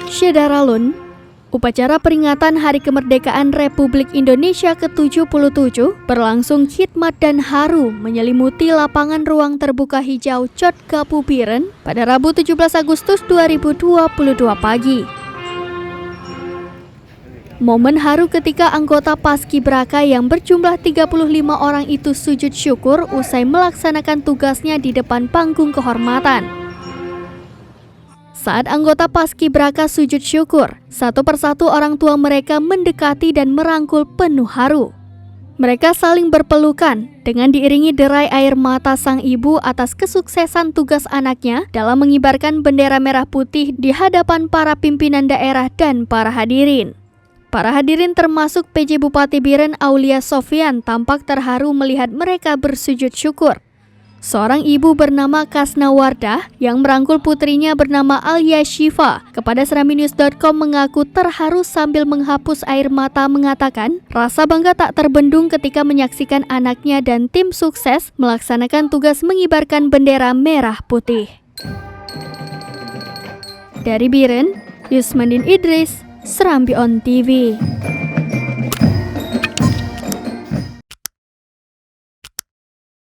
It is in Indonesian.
Syederalun, upacara peringatan Hari Kemerdekaan Republik Indonesia ke-77 berlangsung khidmat dan haru menyelimuti lapangan ruang terbuka hijau Chot Gapu Biren pada Rabu 17 Agustus 2022 pagi. Momen haru ketika anggota Paskibraka yang berjumlah 35 orang itu sujud syukur usai melaksanakan tugasnya di depan panggung kehormatan. Saat anggota Paskibraka sujud syukur, satu persatu orang tua mereka mendekati dan merangkul penuh haru. Mereka saling berpelukan dengan diiringi derai air mata sang ibu atas kesuksesan tugas anaknya dalam mengibarkan bendera merah putih di hadapan para pimpinan daerah dan para hadirin. Para hadirin termasuk PJ Bupati Biren Aulia Sofyan tampak terharu melihat mereka bersujud syukur. Seorang ibu bernama Kasna Wardah yang merangkul putrinya bernama Alia Shiva kepada seraminews.com mengaku terharu sambil menghapus air mata, mengatakan rasa bangga tak terbendung ketika menyaksikan anaknya dan tim sukses melaksanakan tugas mengibarkan bendera merah putih. Dari Biren, Yusmandin Idris, Serambi On TV.